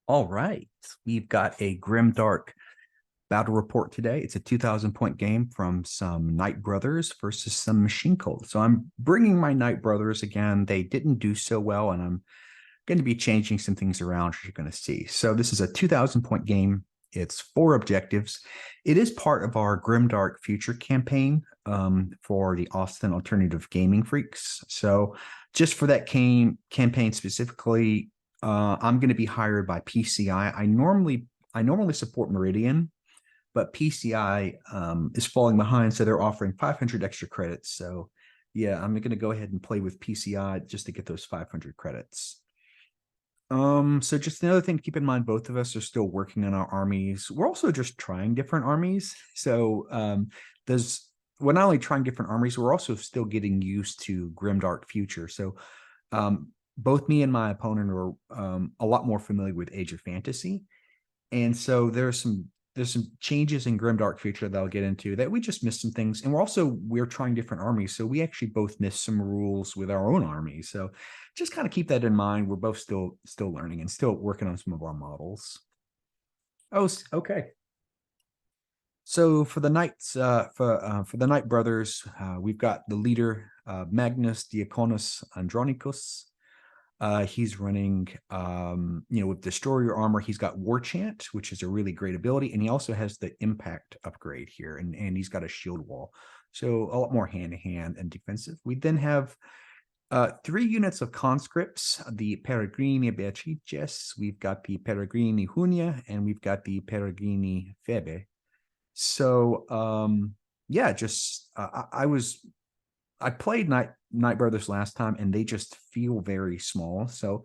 All right, we've got a Grimdark battle report today. It's a 2,000 point game from some Knight Brothers versus some Machine Cult. So I'm bringing my Knight Brothers again. They didn't do so well, and I'm going to be changing some things around, as you're going to see. So this is a 2,000 point game. It's 4 objectives. It is part of our Grimdark Future campaign for the Austin Alternative Gaming Freaks. So just for that campaign specifically, I'm going to be hired by PCI. I normally support Meridian, but PCI is falling behind, so they're offering 500 extra credits. So yeah, I'm going to go ahead and play with PCI just to get those 500 credits. So just another thing to keep in mind, both of us are still working on our armies. We're also just trying different armies. So there's we're not only trying different armies, we're also still getting used to Grimdark Future. So both me and my opponent are a lot more familiar with Age of Fantasy. And so there's some changes in Grimdark Future that I'll get into that we just missed some things. And we're trying different armies. So we actually both missed some rules with our own armies. So just kind of keep that in mind. We're both still learning and still working on some of our models. Oh, okay. So for the Knights, for the Knight Brothers, we've got the leader, Magnus Diaconus Andronicus. He's running, with Destroyer armor. He's got War Chant, which is a really great ability, and he also has the Impact upgrade here, and he's got a shield wall, so a lot more hand-to-hand and defensive. We then have 3 units of conscripts: the Peregrini Beatrices, we've got the Peregrini Junia, and we've got the Peregrini Febe. So, yeah, just I played Knight Brothers last time, and they just feel very small. So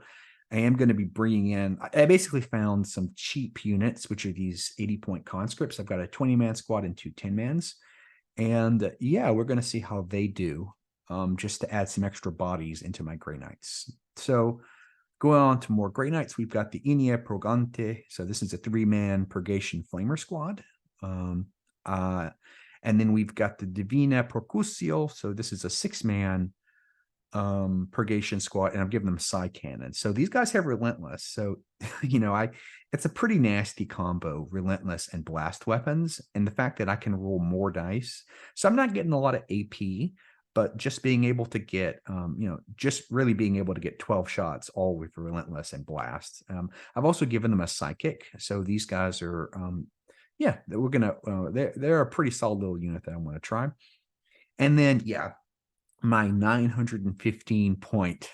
I am going to be bringing in. I basically found some cheap units, which are these 80 point conscripts. I've got a 20-man squad and 2 10-mans, and yeah, we're going to see how they do. Just to add some extra bodies into my Grey Knights. So going on to more Grey Knights, we've got the Inia Progante. So this is a 3-man Purgation Flamer squad. And then we've got the Divina Procusio. So this is a 6-man Purgation squad, and I'm giving them side cannon. So these guys have Relentless. So, it's a pretty nasty combo, Relentless and blast weapons. And the fact that I can roll more dice. So I'm not getting a lot of AP, but just being able to get, just really being able to get 12 shots all with Relentless and blast. I've also given them a psychic. So these guys are, yeah, we're gonna they're a pretty solid little unit that I want to try. And then yeah, my 915 point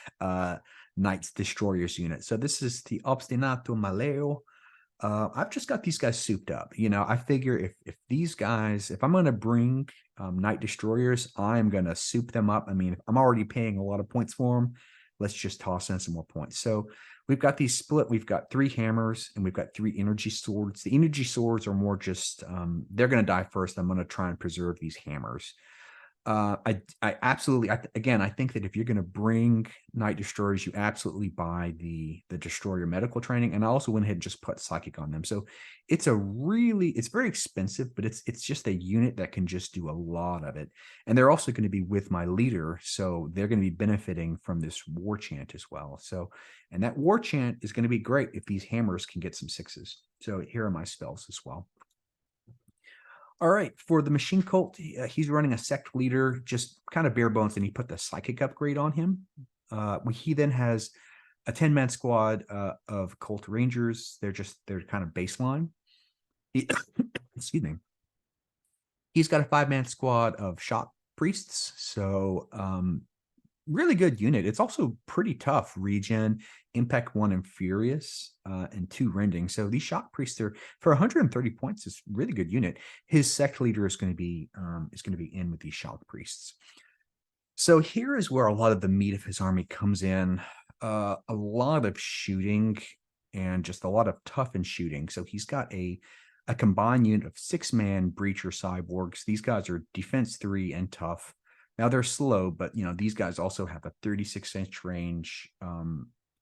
Knights Destroyers unit. So this is the Obstinato Maleo. I've just got these guys souped up. I figure if I'm gonna bring Knight Destroyers, I'm gonna soup them up. I mean, I'm already paying a lot of points for them. Let's just toss in some more points. So we've got these split. We've got 3 hammers and we've got 3 energy swords. The energy swords are more just they're going to die first. I'm going to try and preserve these hammers. I absolutely, again, I think that if you're going to bring Knight Destroyers, you absolutely buy the Destroyer medical training. And I also went ahead and just put Psychic on them. So it's very expensive, but it's just a unit that can just do a lot of it. And they're also going to be with my leader. So they're going to be benefiting from this War Chant as well. So, and that War Chant is going to be great if these hammers can get some 6s. So here are my spells as well. All right, for the Machine Cult, he's running a sect leader, just kind of bare bones, and he put the psychic upgrade on him. He then has a 10-man squad of Cult Rangers. They're kind of baseline. Excuse me. He's got a 5-man squad of Shock Priests. So really good unit. It's also pretty tough. Regen, Impact 1, and Furious, and 2 Rending. So these Shock Priests are for 130 points. Is really good unit. His sect leader is going to be in with these Shock Priests. So here is where a lot of the meat of his army comes in. A lot of shooting and just a lot of tough and shooting. So he's got a combined unit of 6-man Breacher Cyborgs. These guys are defense 3 and tough. Now they're slow, but these guys also have a 36-inch range,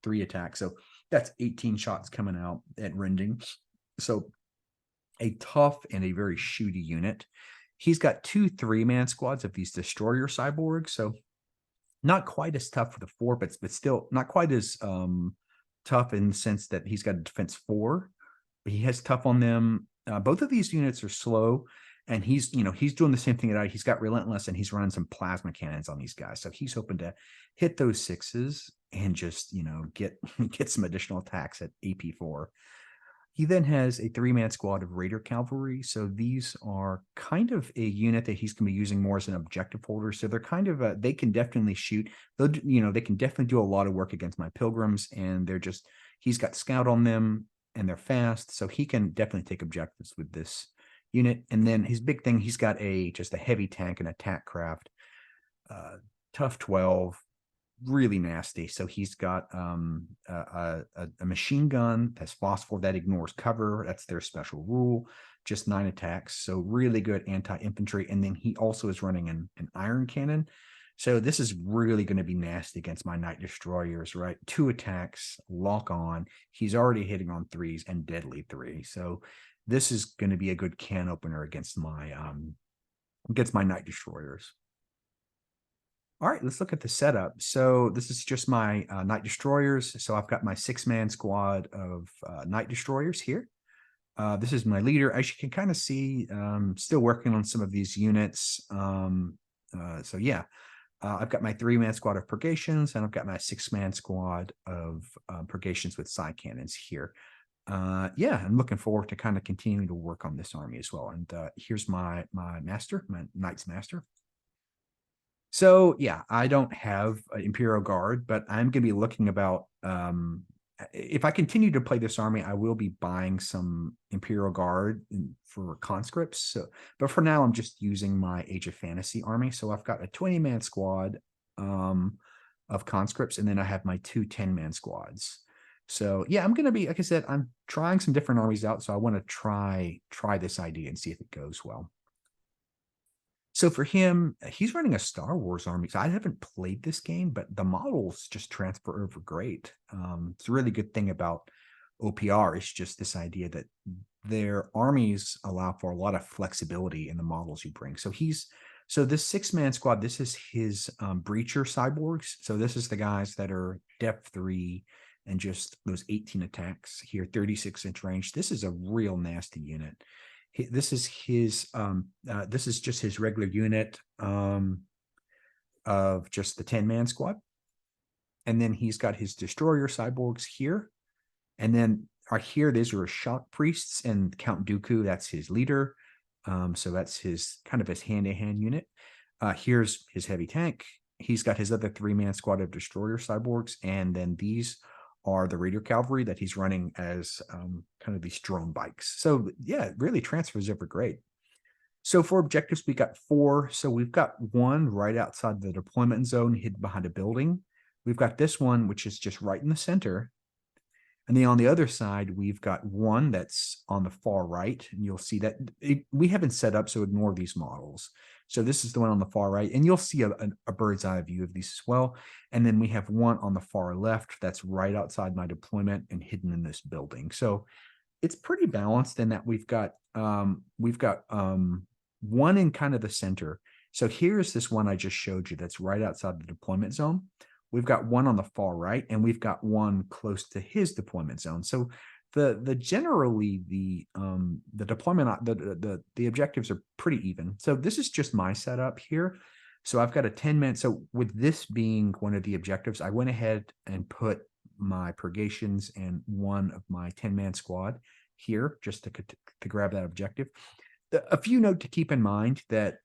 3 attacks. So that's 18 shots coming out at rending. So a tough and a very shooty unit. He's got 2 3-man squads of these Destroyer Cyborgs. So not quite as tough for the 4, but still not quite as tough in the sense that he's got a defense 4. He has tough on them. Both of these units are slow, and he's doing the same thing that he's got relentless, and he's running some plasma cannons on these guys. So he's hoping to hit those 6s and just get get some additional attacks at AP4. He then has a 3-man squad of Raider Cavalry. So these are kind of a unit that he's going to be using more as an objective holder. So they're kind of they can definitely shoot. They can definitely do a lot of work against my pilgrims, and he's got scout on them, and they're fast. So he can definitely take objectives with this unit. And then his big thing, he's got just a heavy tank and attack craft, tough 12, really nasty. So he's got a machine gun that's phosphor that ignores cover. That's their special rule. Just 9 attacks. So really good anti-infantry. And then he also is running an iron cannon. So this is really going to be nasty against my Night Destroyers, right? 2 attacks, lock on. He's already hitting on 3s and deadly 3. So this is going to be a good can opener against my Night Destroyers. All right, let's look at the setup. So this is just my Night Destroyers. So I've got my 6-man squad of Night Destroyers here. This is my leader. As you can kind of see, still working on some of these units. So yeah, I've got my 3-man squad of purgations, and I've got my 6-man squad of purgations with side cannons here. Yeah, I'm looking forward to kind of continuing to work on this army as well. And here's my master, my Knight's Master. So yeah, I don't have an Imperial Guard, but I'm going to be looking about, if I continue to play this army, I will be buying some Imperial Guard for conscripts. So, but for now, I'm just using my Age of Fantasy army. So I've got a 20-man squad of conscripts, and then I have my 2 10-man squads. So yeah, I'm going to be, like I said, I'm trying some different armies out. So I want to try this idea and see if it goes well. So for him, he's running a Star Wars army. So I haven't played this game, but the models just transfer over great. It's a really good thing about OPR. It's just this idea that their armies allow for a lot of flexibility in the models you bring. So this 6-man squad, this is his breacher cyborgs. So this is the guys that are depth 3 and just those 18 attacks here, 36-inch range. This is a real nasty unit. This is just his regular unit of just the 10-man squad. And then he's got his destroyer cyborgs here. And then here, these are shock priests, and Count Dooku, that's his leader. So that's his kind of his hand-to-hand unit. Here's his heavy tank. He's got his other 3-man squad of destroyer cyborgs. And then these are the Raider Cavalry that he's running as kind of these drone bikes. So yeah, it really transfers over great. So for objectives, we got 4. So we've got 1 right outside the deployment zone, hidden behind a building. We've got this one, which is just right in the center. And then on the other side, we've got 1 that's on the far right. And you'll see that we haven't set up, so ignore these models. So this is the one on the far right, and you'll see a bird's eye view of these as well. And then we have 1 on the far left that's right outside my deployment and hidden in this building. So it's pretty balanced in that we've got 1 in kind of the center. So here's this one I just showed you that's right outside the deployment zone. We've got 1 on the far right, and we've got 1 close to his deployment zone. So generally the deployment, the objectives are pretty even. So this is just my setup here. So I've got a 10-man. So with this being one of the objectives, I went ahead and put my purgations and 1 of my 10-man squad here just to grab that objective. A few note to keep in mind that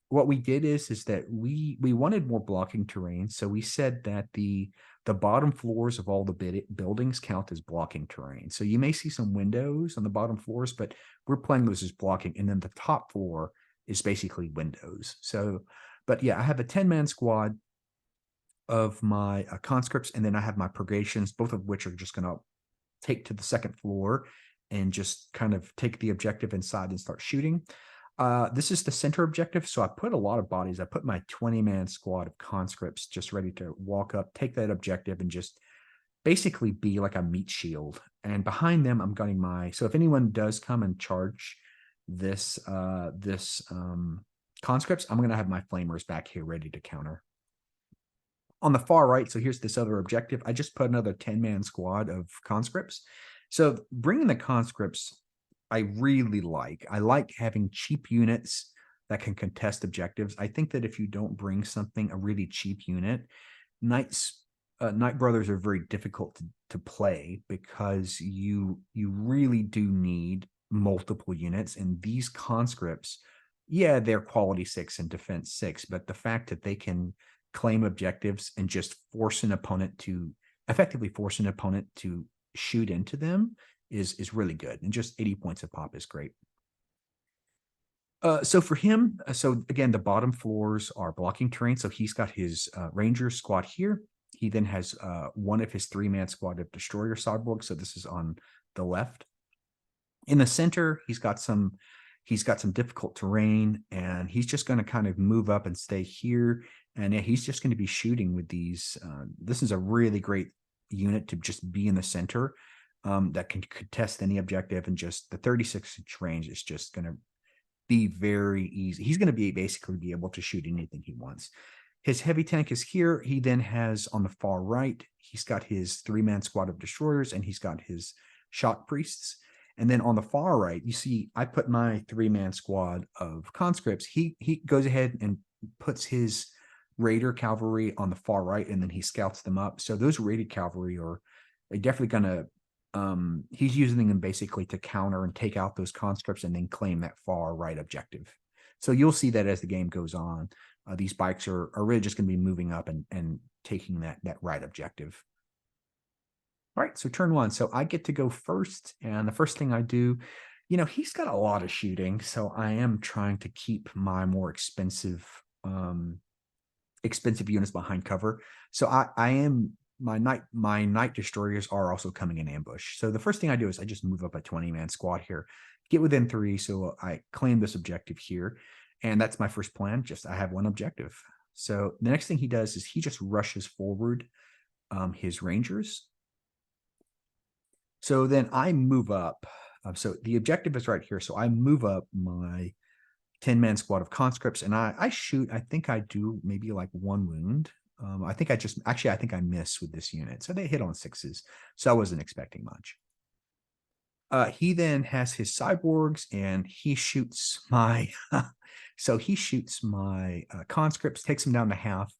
what we did is that we wanted more blocking terrain. So we said that the bottom floors of all the buildings count as blocking terrain. So you may see some windows on the bottom floors, but we're playing those as blocking. And then the top floor is basically windows. So, but yeah, I have a 10-man squad of my conscripts, and then I have my purgations, both of which are just going to take to the second floor and just kind of take the objective inside and start shooting. This is the center objective. So I put a lot of bodies. I put my 20-man squad of conscripts just ready to walk up, take that objective, and just basically be like a meat shield. And behind them, I'm gunning so if anyone does come and charge this conscripts, I'm going to have my flamers back here ready to counter. On the far right, so here's this other objective. I just put another 10-man squad of conscripts. So bringing the conscripts, I really like. I like having cheap units that can contest objectives. I think that if you don't bring something, a really cheap unit, Knight Brothers are very difficult to play because you really do need multiple units, and these conscripts, yeah, they're quality 6 and defense 6, but the fact that they can claim objectives and just effectively force an opponent to shoot into them is really good, and just 80 points a pop is great. So for him, so again, the bottom floors are blocking terrain. So he's got his Ranger squad here. He then has one of his 3-man squad of Destroyer cyborgs. So this is on the left. In the center, he's got some difficult terrain, and he's just going to kind of move up and stay here. And yeah, he's just going to be shooting with these. This is a really great unit to just be in the center that can contest any objective, and just the 36-inch range is just going to be very easy. He's going to basically be able to shoot anything he wants. His heavy tank is here. He then has on the far right, he's got his 3-man squad of destroyers, and he's got his shock priests. And then on the far right, you see I put my 3-man squad of conscripts. He goes ahead and puts his raider cavalry on the far right, and then he scouts them up. So those raided cavalry are definitely going to he's using them basically to counter and take out those conscripts and then claim that far right objective. So you'll see that as the game goes on, these bikes are really just going to be moving up and taking that right objective. All right, so turn 1. So I get to go first, and the first thing I do, he's got a lot of shooting, so I am trying to keep my more expensive units behind cover. So my night destroyers are also coming in ambush. So the first thing I do is I just move up a 20-man squad here, get within 3. So I claim this objective here. And that's my first plan. Just I have one objective. So the next thing he does is he just rushes forward his Rangers. So then I move up. So the objective is right here. So I move up my 10-man squad of conscripts, and I shoot. I think I do maybe like 1 wound. I think I miss with this unit. So they hit on 6s. So I wasn't expecting much. He then has his cyborgs, and he shoots my conscripts, takes them down to half.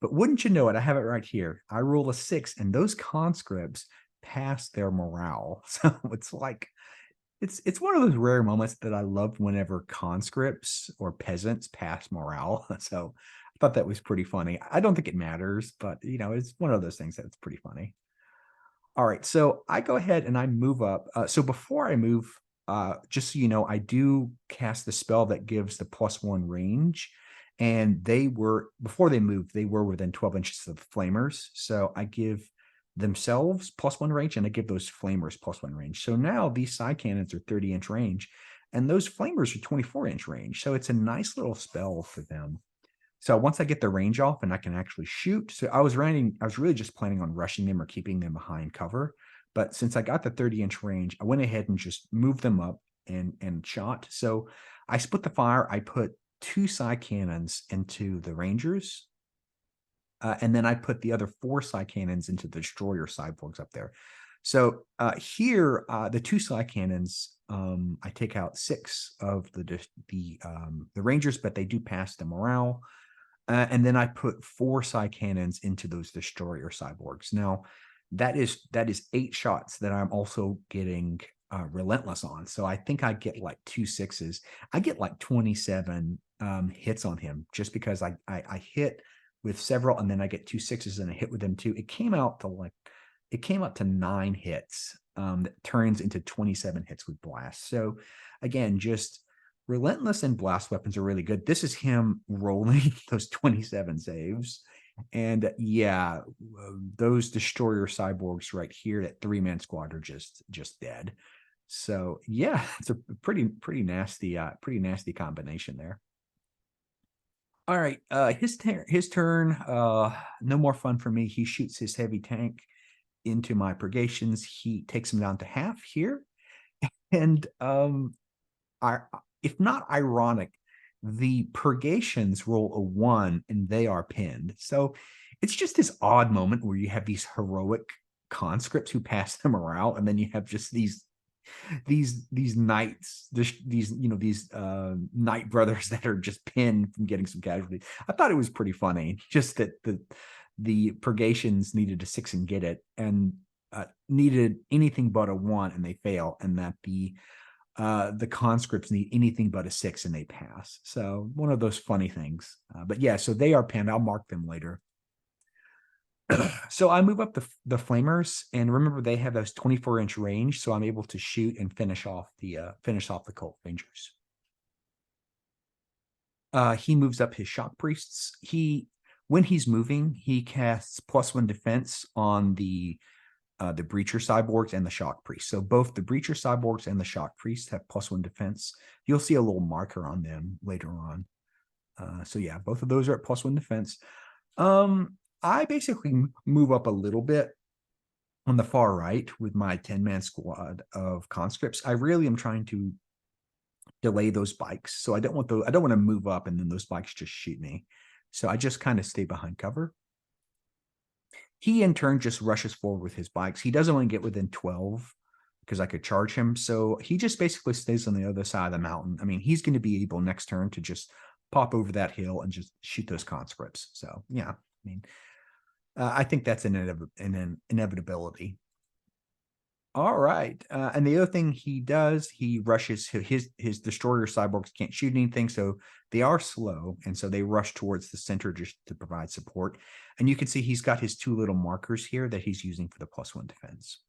But wouldn't you know it, I have it right here. I roll a 6, and those conscripts pass their morale. So it's like it's one of those rare moments that I love whenever conscripts or peasants pass morale. So I thought that was pretty funny. I don't think it matters, but it's one of those things that's pretty funny. All right, so I go ahead and I move up. So before I move, just so you know, I do cast the spell that gives the +1 range, and before they moved, they were within 12 inches of flamers. So I give themselves +1 range, and I give those flamers +1 range. So now these side cannons are 30-inch range, and those flamers are 24-inch range. So it's a nice little spell for them. So once I get the range off and I can actually shoot, so I was really just planning on rushing them or keeping them behind cover. But since I got the 30-inch range, I went ahead and just moved them up and shot. So I split the fire. I put 2 side cannons into the Rangers. And then I put the other 4 side cannons into the destroyer cyborgs up there. So here, the 2 side cannons, I take out 6 of the Rangers, but they do pass the morale. And then I put 4 side cannons into those destroyer cyborgs. Now, that is 8 shots that I'm also getting relentless on. So I think I get like 2 6s. I get like 27 hits on him just because I hit with several, and then I get 2 6s and I hit with them too. It came out to 9 hits. That turns into 27 hits with blast. So again, just relentless and blast weapons are really good. This is him rolling those 27 saves. And yeah, those destroyer cyborgs right here, that 3-man squad are just dead. So yeah, it's a pretty nasty combination there. All right, his turn. No more fun for me. He shoots his heavy tank into my purgations. He takes him down to half here, and if not ironic, the purgations roll a 1 and they are pinned. So it's just this odd moment where you have these heroic conscripts who pass the morale, and then you have just these knights, these these knight brothers that are just pinned from getting some casualties. I thought it was pretty funny, just that the purgations needed a 6 and get it, and needed anything but a 1 and they fail, and that the conscripts need anything but a 6 and they pass. So one of those funny things. But yeah, so they are pinned. I'll mark them later. So I move up the flamers, and remember they have those 24-inch range, so I'm able to shoot and finish off the cult rangers. He moves up his shock priests. When he's moving, he casts +1 defense on the breacher cyborgs and the shock priests. So both the breacher cyborgs and the shock priests have +1 defense. You'll see a little marker on them later on. So yeah, both of those are at +1 defense. I basically move up a little bit on the far right with my 10-man squad of conscripts. I really am trying to delay those bikes. So I don't want to move up and then those bikes just shoot me. So I just kind of stay behind cover. He in turn just rushes forward with his bikes. He doesn't want to get within 12 because I could charge him. So he just basically stays on the other side of the mountain. I mean, he's going to be able next turn to just pop over that hill and just shoot those conscripts. So yeah, I mean, I think that's an inevitability. All right. And the other thing he does, he rushes his destroyer cyborgs can't shoot anything, so they are slow, and so they rush towards the center just to provide support. And you can see he's got his 2 little markers here that he's using for the +1 defense.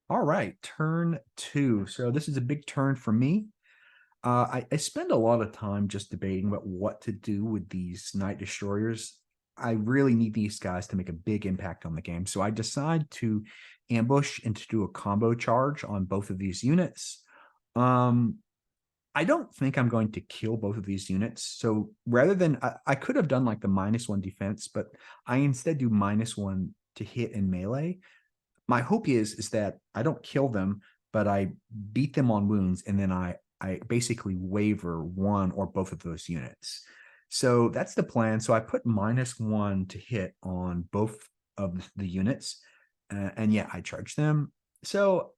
All right, turn 2. So this is a big turn for me. I spend a lot of time just debating about what to do with these Night Destroyers. I really need these guys to make a big impact on the game. So I decide to ambush and to do a combo charge on both of these units. I don't think I'm going to kill both of these units. So rather than, I could have done like the -1 defense, but I instead do -1 to hit in melee. My hope is that I don't kill them, but I beat them on wounds, and then I basically waver 1 or both of those units. So that's the plan. So I put -1 to hit on both of the units. And yeah, I charge them. So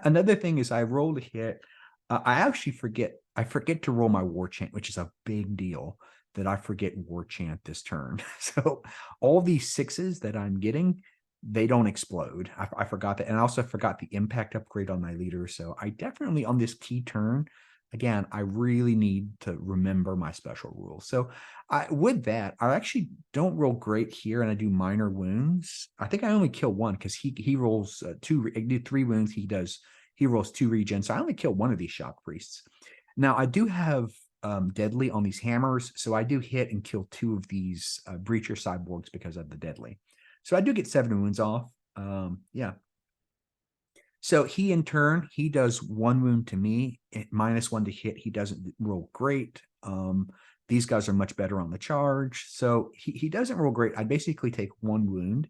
another thing is I roll a hit. I forget to roll my war chant, which is a big deal that I forget war chant this turn. So all these 6s that I'm getting, they don't explode. I forgot that. And I also forgot the impact upgrade on my leader. So I definitely, on this key turn, again, I really need to remember my special rules. So with that, I actually don't roll great here, and I do minor wounds. I think I only kill 1 because he rolls 2. I do 3 wounds. He rolls 2 regen. So I only kill 1 of these shock priests. Now I do have deadly on these hammers, so I do hit and kill 2 of these breacher cyborgs because of the deadly. So I do get 7 wounds off. Yeah. So he, in turn, he does 1 wound to me, -1 to hit. He doesn't roll great. These guys are much better on the charge. So he doesn't roll great. I basically take 1 wound.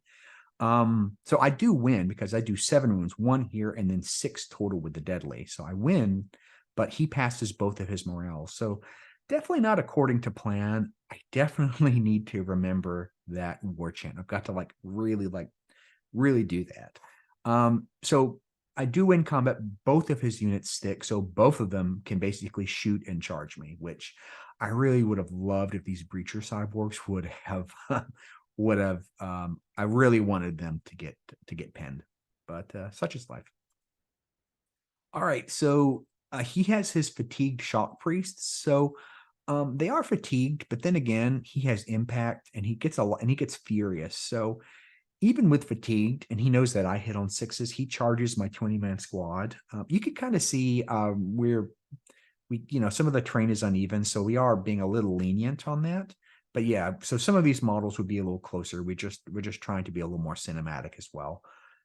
So I do win because I do 7 wounds, 1 here, and then 6 total with the deadly. So I win, but he passes both of his morale. So definitely not according to plan. I definitely need to remember that war chant. I've got to really do that. So I do win combat. Both of his units stick, so both of them can basically shoot and charge me, which I really would have loved if these breacher cyborgs would have I really wanted them to get pinned, but such is life. All right, so he has his fatigued shock priests. So they are fatigued, but then again, he has impact, and he gets furious. So even with fatigued, and he knows that I hit on 6s, he charges my 20-man squad. You can kind of see some of the terrain is uneven, so we are being a little lenient on that. But yeah, so some of these models would be a little closer. We're just trying to be a little more cinematic as well.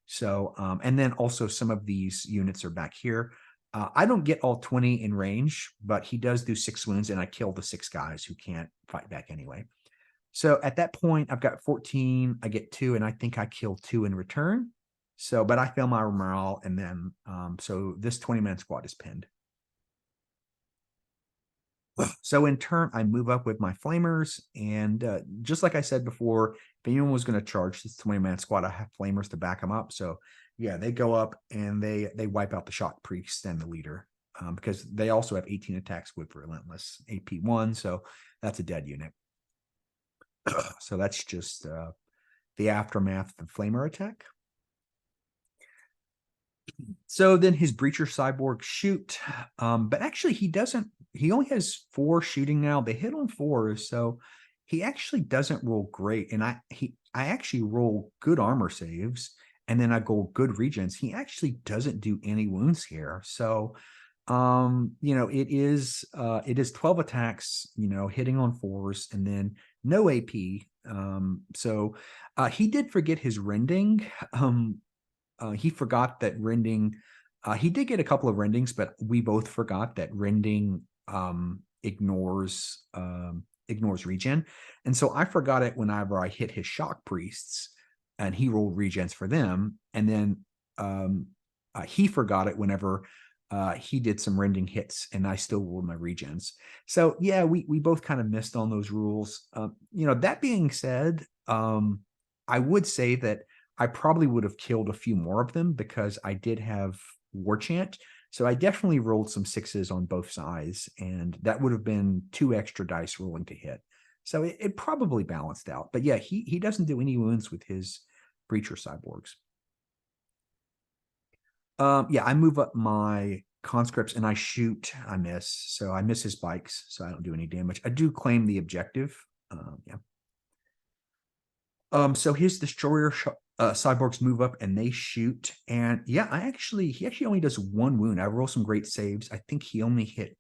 So, and then also some of these units are back here. I don't get all 20 in range, but he does do 6 wounds, and I kill the 6 guys who can't fight back anyway. So at that point, I've got 14, I get 2, and I think I kill 2 in return. So, but I fail my morale, and then, so this 20-man squad is pinned. So in turn, I move up with my flamers, and just like I said before, if anyone was going to charge this 20-man squad, I have flamers to back them up. So yeah, they go up and they wipe out the shock priest and the leader, because they also have 18 attacks with relentless AP1, so that's a dead unit. So that's just the aftermath of the flamer attack. So then his breacher cyborg shoot, but actually he doesn't. He only has 4 shooting now. They hit on 4s, so he actually doesn't roll great. And I actually roll good armor saves, and then I go good regions. He actually doesn't do any wounds here. So it is 12 attacks, hitting on 4s, and then no AP. So he did forget his rending. He forgot that rending. He did get a couple of rendings, but we both forgot that rending ignores regen, and so I forgot it whenever I hit his shock priests, and he rolled regens for them, and then he forgot it whenever he did some rending hits, and I still rolled my regens. So yeah, we both kind of missed on those rules. That being said, I would say that I probably would have killed a few more of them because I did have War Chant. So I definitely rolled some 6s on both sides, and that would have been 2 extra dice rolling to hit. So it probably balanced out. But yeah, he doesn't do any wounds with his Breacher cyborgs. Yeah, I move up my conscripts and I shoot. I miss. So I miss his bikes, so I don't do any damage. I do claim the objective. Yeah. So his destroyer cyborgs move up and they shoot. And yeah, he actually only does 1 wound. I roll some great saves. I think he only hit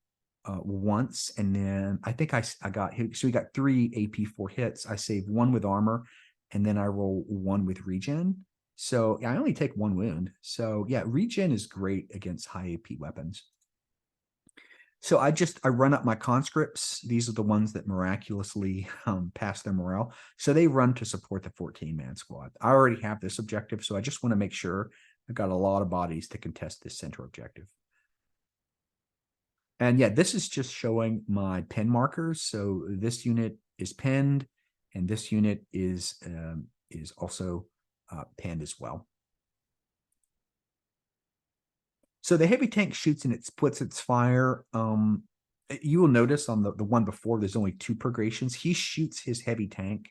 once, and then I think I got hit. So he got 3 AP4 hits. I save 1 with armor, and then I roll 1 with regen. So yeah, I only take 1 wound. So yeah, regen is great against high AP weapons. So I run up my conscripts. These are the ones that miraculously pass their morale. So they run to support the 14-man squad. I already have this objective, so I just want to make sure I've got a lot of bodies to contest this center objective. And yeah, this is just showing my pen markers. So this unit is pinned, and this unit is also pinned as well. So the heavy tank shoots and it splits its fire. You will notice on the one before, there's only 2 purgations. He shoots his heavy tank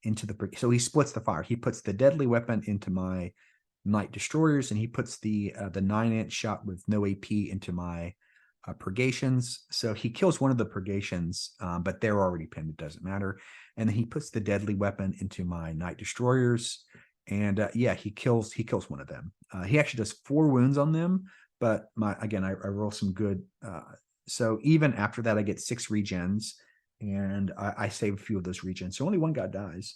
into so he splits the fire. He puts the deadly weapon into my Knight Destroyers, and he puts the 9-inch shot with no AP into my purgations. So he kills one of the purgations, but they're already pinned. It doesn't matter. And then he puts the deadly weapon into my Knight Destroyers, and yeah, he kills one of them. He actually does 4 wounds on them, but I roll some good. So even after that, I get 6 regens, and I save a few of those regens. So only 1 guy dies.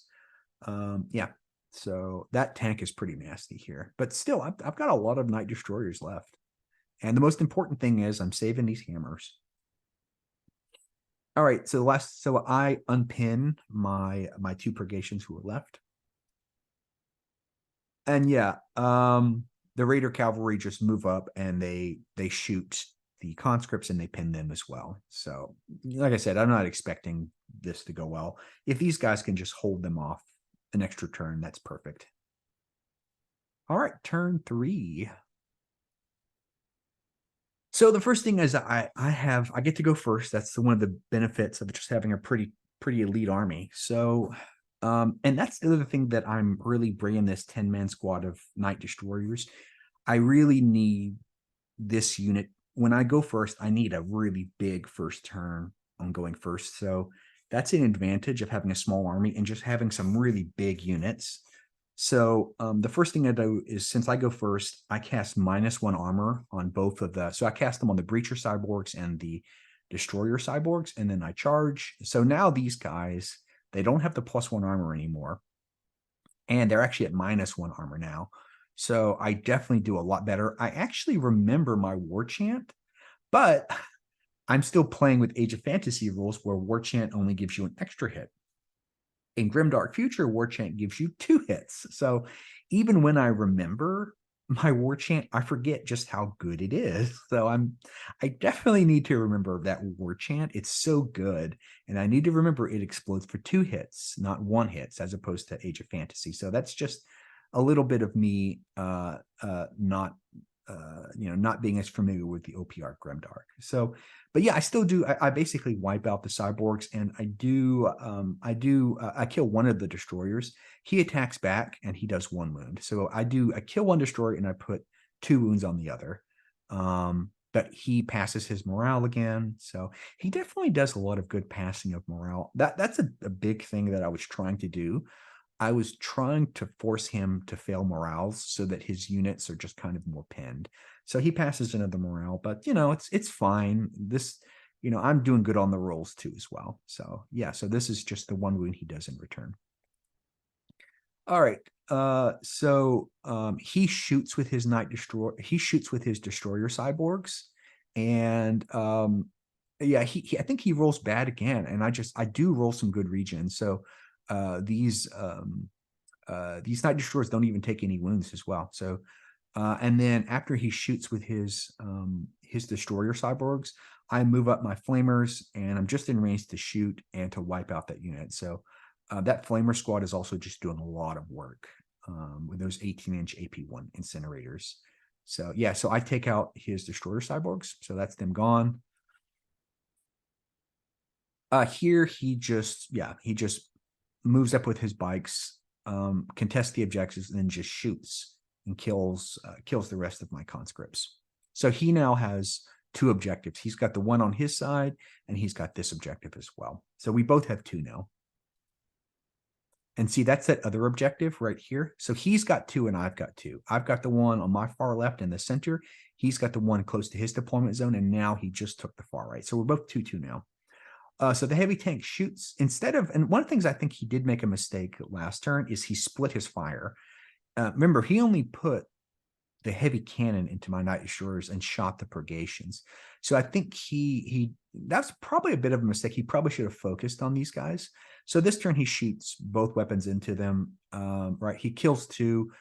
Yeah. So that tank is pretty nasty here, but still, I've got a lot of Knight Destroyers left. And the most important thing is I'm saving these hammers. All right, so I unpin my 2 purgations who are left. And yeah, the Raider cavalry just move up and they shoot the conscripts and they pin them as well. So like I said, I'm not expecting this to go well. If these guys can just hold them off an extra turn, that's perfect. All right, turn 3. So the first thing is I get to go first. That's one of the benefits of just having a pretty elite army. So and that's the other thing that I'm really bringing this 10-man squad of Knight Destroyers. I really need this unit. When I go first, I need a really big first turn on going first. So that's an advantage of having a small army and just having some really big units. So the first thing I do is, since I go first, I cast -1 armor on both of so I cast them on the Breacher cyborgs and the Destroyer cyborgs, and then I charge. So now these guys, they don't have the +1 armor anymore, and they're actually at -1 armor now. So I definitely do a lot better. I actually remember my War Chant, but I'm still playing with Age of Fantasy rules where War Chant only gives you an extra hit. In Grimdark Future, War Chant gives you 2 hits. So even when I remember, my war chant, I forget just how good it is. So I definitely need to remember that war chant. It's so good. And I need to remember it explodes for 2 hits, not 1 hits, as opposed to Age of Fantasy. So that's just a little bit of me not not being as familiar with the OPR Grimdark. So, but yeah, I still do. I basically wipe out the cyborgs, and I kill one of the destroyers. He attacks back, and he does 1 wound. So I kill 1 destroyer, and I put 2 wounds on the other. But he passes his morale again. So he definitely does a lot of good passing of morale. That's a big thing that I was trying to do. I was trying to force him to fail morales so that his units are just kind of more pinned. So he passes another morale, but it's fine. This, I'm doing good on the rolls too as well. So yeah, so this is just the 1 wound he does in return. All right. He shoots with his Knight Destroyer. He shoots with his Destroyer cyborgs, and yeah, I think he rolls bad again, and I do roll some good regions. So these Knight Destroyers don't even take any wounds as well. So and then after he shoots with his Destroyer cyborgs, I move up my Flamers, and I'm just in range to shoot and to wipe out that unit. So that Flamer squad is also just doing a lot of work with those 18-inch AP1 incinerators. So yeah, so I take out his Destroyer cyborgs. So that's them gone. Here he just moves up with his bikes, contests the objectives, and then just shoots and kills the rest of my conscripts. So he now has 2 objectives. He's got the one on his side, and he's got this objective as well. So we both have 2 now. And see, that's that other objective right here. So he's got 2 and I've got 2. I've got the one on my far left in the center. He's got the one close to his deployment zone, and now he just took the far right. So we're both 2-2 now. So the heavy tank shoots instead of, and one of the things I think he did make a mistake last turn is he split his fire. Remember, he only put the heavy cannon into my Knight Destroyers and shot the purgations. So I think that's probably a bit of a mistake. He probably should have focused on these guys. So this turn he shoots both weapons into them. Right, he kills 2,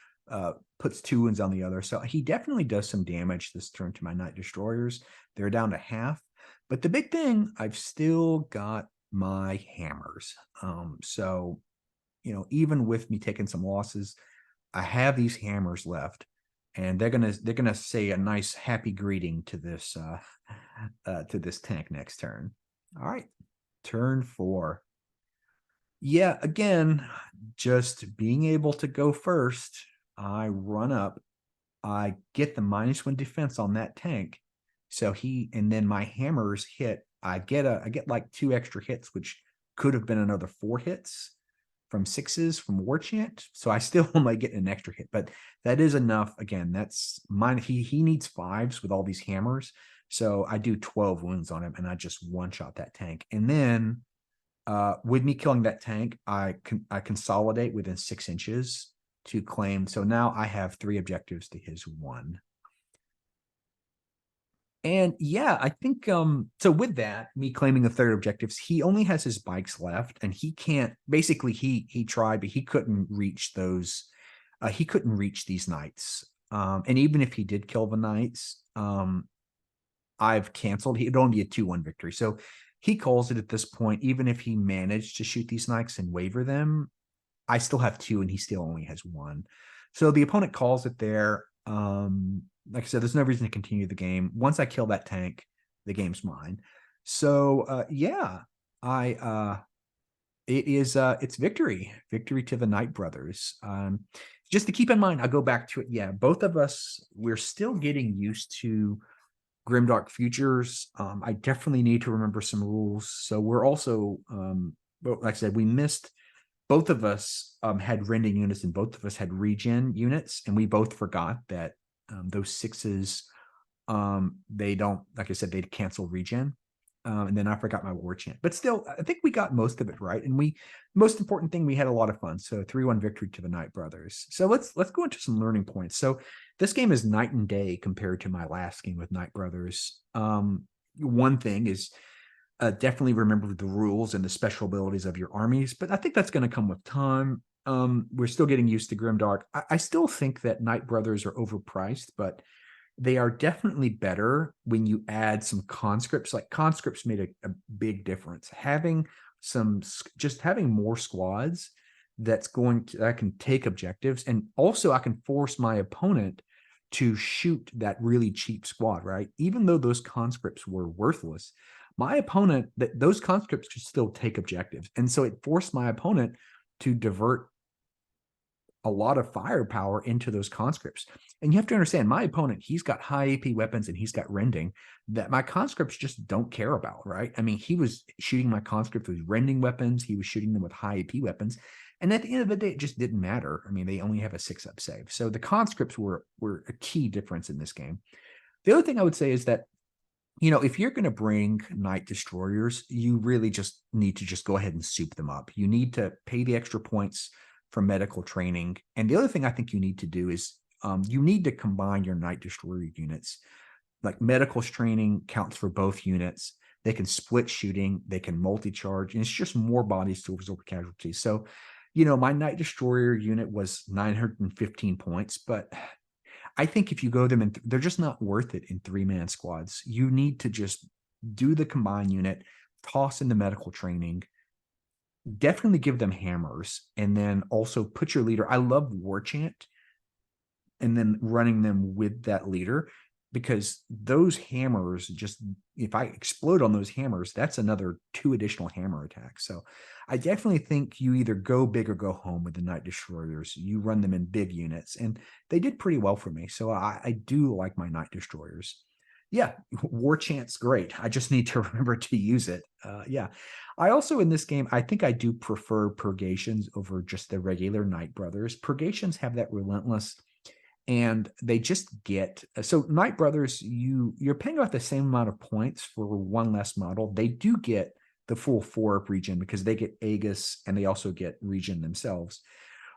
puts 2 wounds on the other. So he definitely does some damage this turn to my Knight Destroyers. They're down to half. But the big thing, I've still got my hammers. So, even with me taking some losses, I have these hammers left, and they're gonna say a nice happy greeting to this tank next turn. All right, turn 4. Yeah, again, just being able to go first. I run up, I get the -1 defense on that tank. So and then my hammers hit. I get like 2 extra hits, which could have been another 4 hits from 6s from War Chant. So I still might get an extra hit, but that is enough. Again, that's mine. He needs 5s with all these hammers. So I do 12 wounds on him, and I just one-shot that tank. And then with me killing that tank, I consolidate within 6 inches to claim. So now I have 3 objectives to his 1. And yeah, I think so with that, me claiming the 3rd objectives, he only has his bikes left, and he can't basically he tried, but he couldn't reach those, he couldn't reach these knights. And even if he did kill the knights, I've canceled. It'd only be a 2-1 victory. So he calls it at this point. Even if he managed to shoot these knights and waver them, I still have 2, and he still only has 1. So the opponent calls it there. Like I said, there's no reason to continue the game. Once I kill that tank, the game's mine. So yeah, it's victory to the Knight brothers. Just to keep in mind, I'll go back to it. Yeah, both of us, we're still getting used to Grimdark Futures. I definitely need to remember some rules. So we're also, like I said, we missed, both of us had rending units, and both of us had regen units, and we both forgot that those 6s, they don't, like I said, they'd cancel regen. And then I forgot my War Chant. But still, I think we got most of it right. And most important thing, we had a lot of fun. So 3-1 victory to the Knight brothers. So let's go into some learning points. So this game is night and day compared to my last game with Knight brothers. One thing is, definitely remember the rules and the special abilities of your armies, but I think that's going to come with time. We're still getting used to Grimdark. I still think that Knight Brothers are overpriced, but they are definitely better when you add some conscripts. Like conscripts made a big difference. Just having more squads that can take objectives, and also I can force my opponent to shoot that really cheap squad, right? Even though those conscripts were worthless, my opponent, that those conscripts could still take objectives. And so it forced my opponent to divert a lot of firepower into those conscripts. And you have to understand, my opponent, he's got high AP weapons and he's got rending that my conscripts just don't care about, right? I mean, he was shooting my conscripts with rending weapons. He was shooting them with high AP weapons. And at the end of the day, it just didn't matter. I mean, they only have a 6-up save. So the conscripts were a key difference in this game. The other thing I would say is that, if you're going to bring Night Destroyers, you really just need to just go ahead and soup them up. You need to pay the extra points for medical training. And the other thing I think you need to do is you need to combine your Night Destroyer units. Like medical training counts for both units. They can split shooting, they can multi-charge, and it's just more bodies to absorb casualties. So, my Night Destroyer unit was 915 points, but I think if you go them in, they're just not worth it in 3-man squads. You need to just do the combined unit, toss in the medical training, definitely give them hammers, and then also put your leader. I love War Chant, and then running them with that leader, because those hammers, just if I explode on those hammers, that's another 2 additional hammer attacks. So I definitely think you either go big or go home with the Night Destroyers. You run them in big units, and they did pretty well for me. So I do like my Night Destroyers. Yeah, War Chant's great. I just need to remember to use it. Yeah. I also, in this game, I think I do prefer Purgations over just the regular Night Brothers. Purgations have that relentless, and they just get, so Night Brothers, you're paying about the same amount of points for one less model. They do get the full 4-up regen because they get Aegis and they also get regen themselves.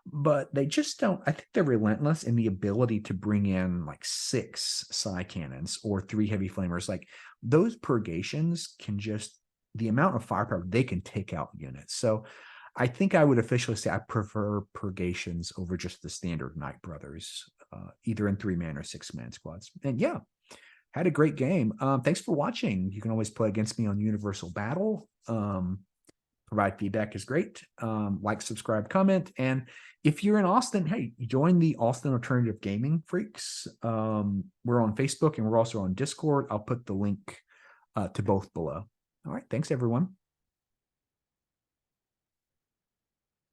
But they just don't, I think they're relentless in the ability to bring in like 6 Psy Cannons or 3 Heavy Flamers. Like those Purgations can just, the amount of firepower, they can take out units. So I think I would officially say I prefer Purgations over just the standard Night Brothers, either in 3-man or 6-man squads. And yeah, had a great game. Thanks for watching. You can always play against me on Universal Battle. Provide feedback is great. Like, subscribe, comment. And if you're in Austin, hey, join the Austin Alternative Gaming Freaks. We're on Facebook and we're also on Discord. I'll put the link to both below. All right. Thanks, everyone.